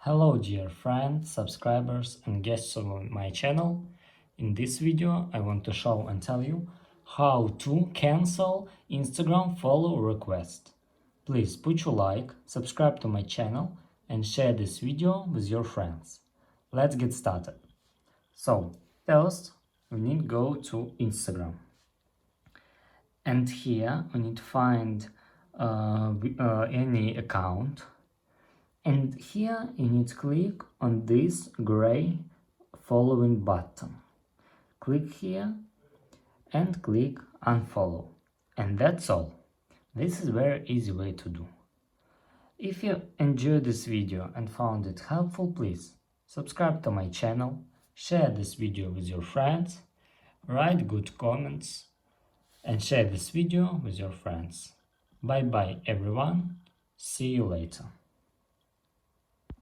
Hello dear friends, subscribers and guests on my channel. In this video I want to show and tell you how to cancel Instagram follow request. Please put your like, subscribe to my channel and share this video with your friends. Let's get started. So first we need to go to Instagram. And here we need to find any account. And here you need to click on this gray following button. Click here and click unfollow. And that's all. This is a very easy way to do. If you enjoyed this video and found it helpful, please subscribe to my channel, share this video with your friends, write good comments and share this video with your friends. Bye bye everyone. See you later.